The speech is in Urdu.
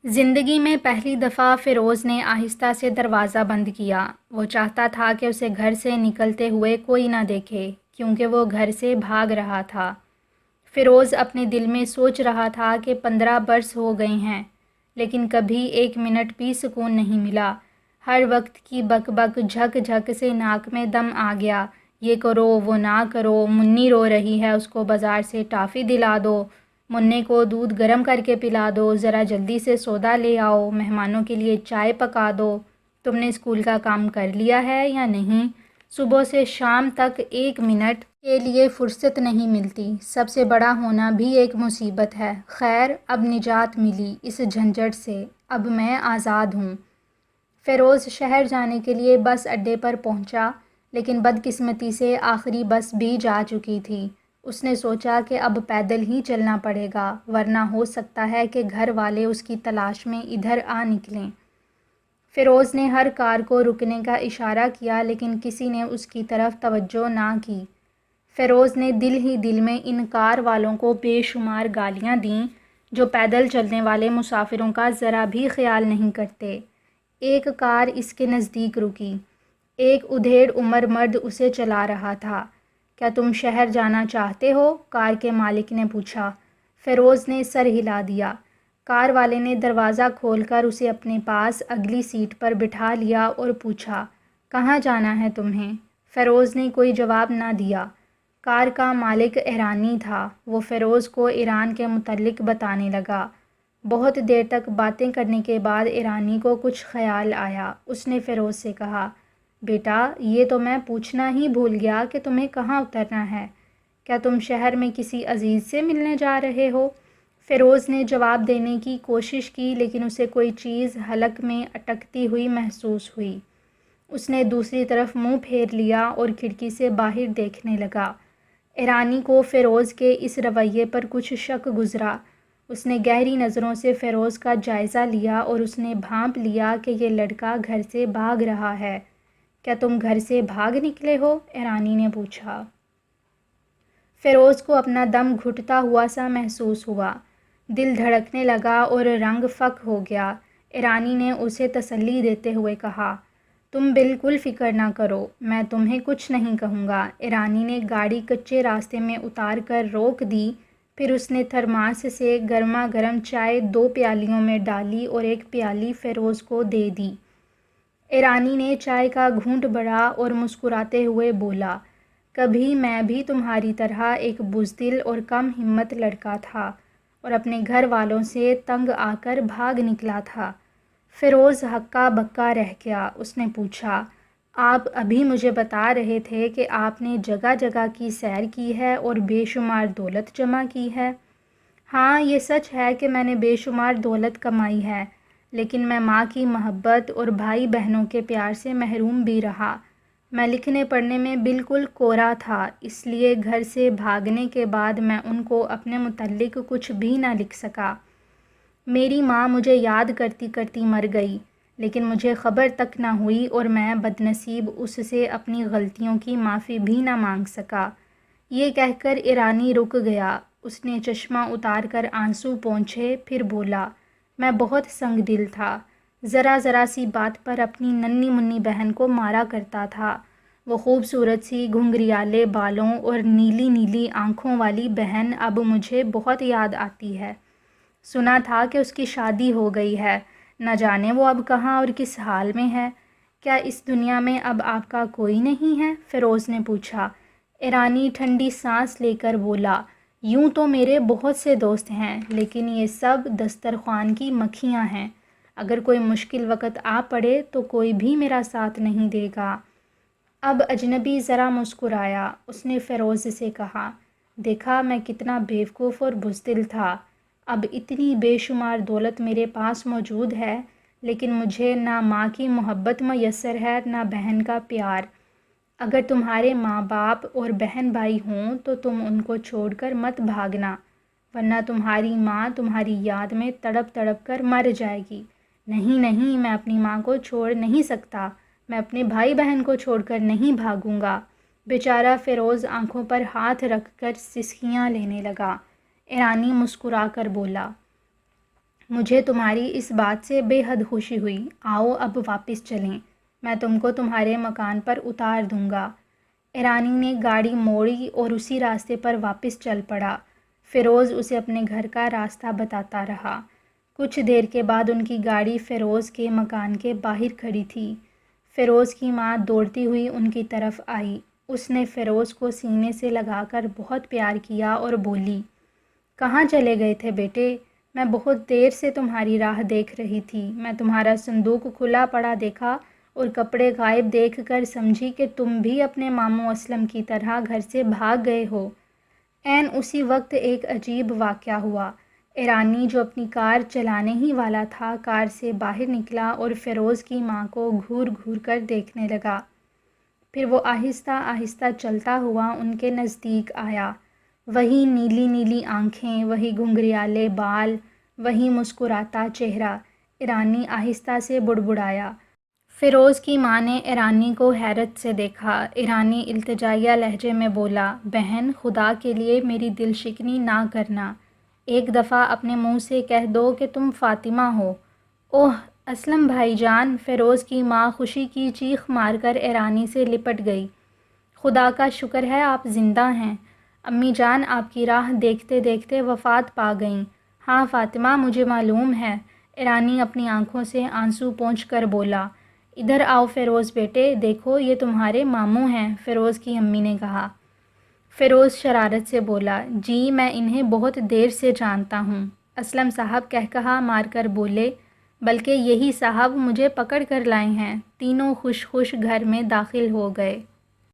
زندگی میں پہلی دفعہ فیروز نے آہستہ سے دروازہ بند کیا۔ وہ چاہتا تھا کہ اسے گھر سے نکلتے ہوئے کوئی نہ دیکھے، کیونکہ وہ گھر سے بھاگ رہا تھا۔ فیروز اپنے دل میں سوچ رہا تھا کہ 15 برس ہو گئے ہیں، لیکن کبھی ایک منٹ بھی سکون نہیں ملا۔ ہر وقت کی بک بک جھک جھک سے ناک میں دم آ گیا۔ یہ کرو، وہ نہ کرو، منی رو رہی ہے، اس کو بازار سے ٹافی دلا دو، منّے کو دودھ گرم کر کے پلا دو، ذرا جلدی سے سودا لے آؤ، مہمانوں کے لیے چائے پکا دو، تم نے اسکول کا کام کر لیا ہے یا نہیں؟ صبح سے شام تک ایک منٹ کے لیے فرصت نہیں ملتی۔ سب سے بڑا ہونا بھی ایک مصیبت ہے۔ خیر، اب نجات ملی اس جھنجھٹ سے، اب میں آزاد ہوں۔ فیروز شہر جانے کے لیے بس اڈے پر پہنچا، لیکن بدقسمتی سے آخری بس بھی جا چکی تھی۔ اس نے سوچا کہ اب پیدل ہی چلنا پڑے گا، ورنہ ہو سکتا ہے کہ گھر والے اس کی تلاش میں ادھر آ نکلیں۔ فیروز نے ہر کار کو رکنے کا اشارہ کیا، لیکن کسی نے اس کی طرف توجہ نہ کی۔ فیروز نے دل ہی دل میں ان کار والوں کو بے شمار گالیاں دیں جو پیدل چلنے والے مسافروں کا ذرا بھی خیال نہیں کرتے۔ ایک کار اس کے نزدیک رکی۔ ایک ادھیڑ عمر مرد اسے چلا رہا تھا۔ کیا تم شہر جانا چاہتے ہو؟ کار کے مالک نے پوچھا۔ فیروز نے سر ہلا دیا۔ کار والے نے دروازہ کھول کر اسے اپنے پاس اگلی سیٹ پر بٹھا لیا اور پوچھا، کہاں جانا ہے تمہیں؟ فیروز نے کوئی جواب نہ دیا۔ کار کا مالک ایرانی تھا۔ وہ فیروز کو ایران کے متعلق بتانے لگا۔ بہت دیر تک باتیں کرنے کے بعد ایرانی کو کچھ خیال آیا۔ اس نے فیروز سے کہا، بیٹا، یہ تو میں پوچھنا ہی بھول گیا کہ تمہیں کہاں اترنا ہے۔ کیا تم شہر میں کسی عزیز سے ملنے جا رہے ہو؟ فیروز نے جواب دینے کی کوشش کی، لیکن اسے کوئی چیز حلق میں اٹکتی ہوئی محسوس ہوئی۔ اس نے دوسری طرف منہ پھیر لیا اور کھڑکی سے باہر دیکھنے لگا۔ ایرانی کو فیروز کے اس رویے پر کچھ شک گزرا۔ اس نے گہری نظروں سے فیروز کا جائزہ لیا اور اس نے بھانپ لیا کہ یہ لڑکا گھر سے بھاگ رہا ہے۔ کیا تم گھر سے بھاگ نکلے ہو؟ ایرانی نے پوچھا۔ فیروز کو اپنا دم گھٹتا ہوا سا محسوس ہوا۔ دل دھڑکنے لگا اور رنگ فک ہو گیا۔ ایرانی نے اسے تسلی دیتے ہوئے کہا، تم بالکل فکر نہ کرو، میں تمہیں کچھ نہیں کہوں گا۔ ایرانی نے گاڑی کچے راستے میں اتار کر روک دی، پھر اس نے تھرماس سے گرما گرم چائے 2 پیالیوں میں ڈالی اور ایک پیالی فیروز کو دے دی۔ ایرانی نے چائے کا گھونٹ بڑھا اور مسکراتے ہوئے بولا، کبھی میں بھی تمہاری طرح ایک بزدل اور کم ہمت لڑکا تھا اور اپنے گھر والوں سے تنگ آ کر بھاگ نکلا تھا۔ فیروز ہکا بکا رہ گیا۔ اس نے پوچھا، آپ ابھی مجھے بتا رہے تھے کہ آپ نے جگہ جگہ کی سیر کی ہے اور بے شمار دولت جمع کی ہے۔ ہاں، یہ سچ ہے کہ میں نے بے شمار دولت کمائی ہے، لیکن میں ماں کی محبت اور بھائی بہنوں کے پیار سے محروم بھی رہا۔ میں لکھنے پڑھنے میں بالکل کورا تھا، اس لیے گھر سے بھاگنے کے بعد میں ان کو اپنے متعلق کچھ بھی نہ لکھ سکا۔ میری ماں مجھے یاد کرتی کرتی مر گئی، لیکن مجھے خبر تک نہ ہوئی اور میں بدنصیب اس سے اپنی غلطیوں کی معافی بھی نہ مانگ سکا۔ یہ کہہ کر ایرانی رک گیا۔ اس نے چشمہ اتار کر آنسو پونچھے، پھر بولا، میں بہت سنگ دل تھا۔ ذرا ذرا سی بات پر اپنی ننھی منی بہن کو مارا کرتا تھا۔ وہ خوبصورت سی گھنگریالے بالوں اور نیلی نیلی آنکھوں والی بہن اب مجھے بہت یاد آتی ہے۔ سنا تھا کہ اس کی شادی ہو گئی ہے، نہ جانے وہ اب کہاں اور کس حال میں ہے۔ کیا اس دنیا میں اب آپ کا کوئی نہیں ہے؟ فیروز نے پوچھا۔ ایرانی ٹھنڈی سانس لے کر بولا، یوں تو میرے بہت سے دوست ہیں، لیکن یہ سب دسترخوان کی مکھیاں ہیں۔ اگر کوئی مشکل وقت آ پڑے تو کوئی بھی میرا ساتھ نہیں دے گا۔ اب اجنبی ذرا مسکرایا۔ اس نے فیروز سے کہا، دیکھا میں کتنا بیوقوف اور بزدل تھا۔ اب اتنی بے شمار دولت میرے پاس موجود ہے، لیکن مجھے نہ ماں کی محبت میسر ہے نہ بہن کا پیار۔ اگر تمہارے ماں باپ اور بہن بھائی ہوں تو تم ان کو چھوڑ کر مت بھاگنا، ورنہ تمہاری ماں تمہاری یاد میں تڑپ تڑپ کر مر جائے گی۔ نہیں نہیں، میں اپنی ماں کو چھوڑ نہیں سکتا، میں اپنے بھائی بہن کو چھوڑ کر نہیں بھاگوں گا۔ بیچارہ فیروز آنکھوں پر ہاتھ رکھ کر سسکیاں لینے لگا۔ ایرانی مسکرا کر بولا، مجھے تمہاری اس بات سے بے حد خوشی ہوئی۔ آؤ اب واپس چلیں، میں تم کو تمہارے مکان پر اتار دوں گا۔ ایرانی نے گاڑی موڑی اور اسی راستے پر واپس چل پڑا۔ فیروز اسے اپنے گھر کا راستہ بتاتا رہا۔ کچھ دیر کے بعد ان کی گاڑی فیروز کے مکان کے باہر کھڑی تھی۔ فیروز کی ماں دوڑتی ہوئی ان کی طرف آئی۔ اس نے فیروز کو سینے سے لگا کر بہت پیار کیا اور بولی، کہاں چلے گئے تھے بیٹے؟ میں بہت دیر سے تمہاری راہ دیکھ رہی تھی۔ میں تمہارا صندوق کھلا پڑا دیکھا اور کپڑے غائب دیکھ کر سمجھی کہ تم بھی اپنے ماموں اسلم کی طرح گھر سے بھاگ گئے ہو۔ عین اسی وقت ایک عجیب واقعہ ہوا۔ ایرانی جو اپنی کار چلانے ہی والا تھا، کار سے باہر نکلا اور فیروز کی ماں کو گھور گھور کر دیکھنے لگا۔ پھر وہ آہستہ آہستہ چلتا ہوا ان کے نزدیک آیا۔ وہی نیلی نیلی آنکھیں، وہی گھنگریالے بال، وہی مسکراتا چہرہ۔ ایرانی آہستہ سے بڑبڑایا۔ فیروز کی ماں نے ایرانی کو حیرت سے دیکھا۔ ایرانی التجائیہ لہجے میں بولا، بہن خدا کے لیے میری دل شکنی نہ کرنا، ایک دفعہ اپنے منہ سے کہہ دو کہ تم فاطمہ ہو۔ اوہ اسلم بھائی جان! فیروز کی ماں خوشی کی چیخ مار کر ایرانی سے لپٹ گئی۔ خدا کا شکر ہے آپ زندہ ہیں۔ امی جان آپ کی راہ دیکھتے دیکھتے وفات پا گئیں۔ ہاں فاطمہ مجھے معلوم ہے۔ ایرانی اپنی آنکھوں سے آنسو پونچھ کر بولا۔ ادھر آؤ فیروز بیٹے، دیکھو یہ تمہارے ماموں ہیں، فیروز کی امی نے کہا۔ فیروز شرارت سے بولا، جی میں انہیں بہت دیر سے جانتا ہوں۔ اسلم صاحب کہا مار کر بولے، بلکہ یہی صاحب مجھے پکڑ کر لائے ہیں۔ تینوں خوش خوش گھر میں داخل ہو گئے۔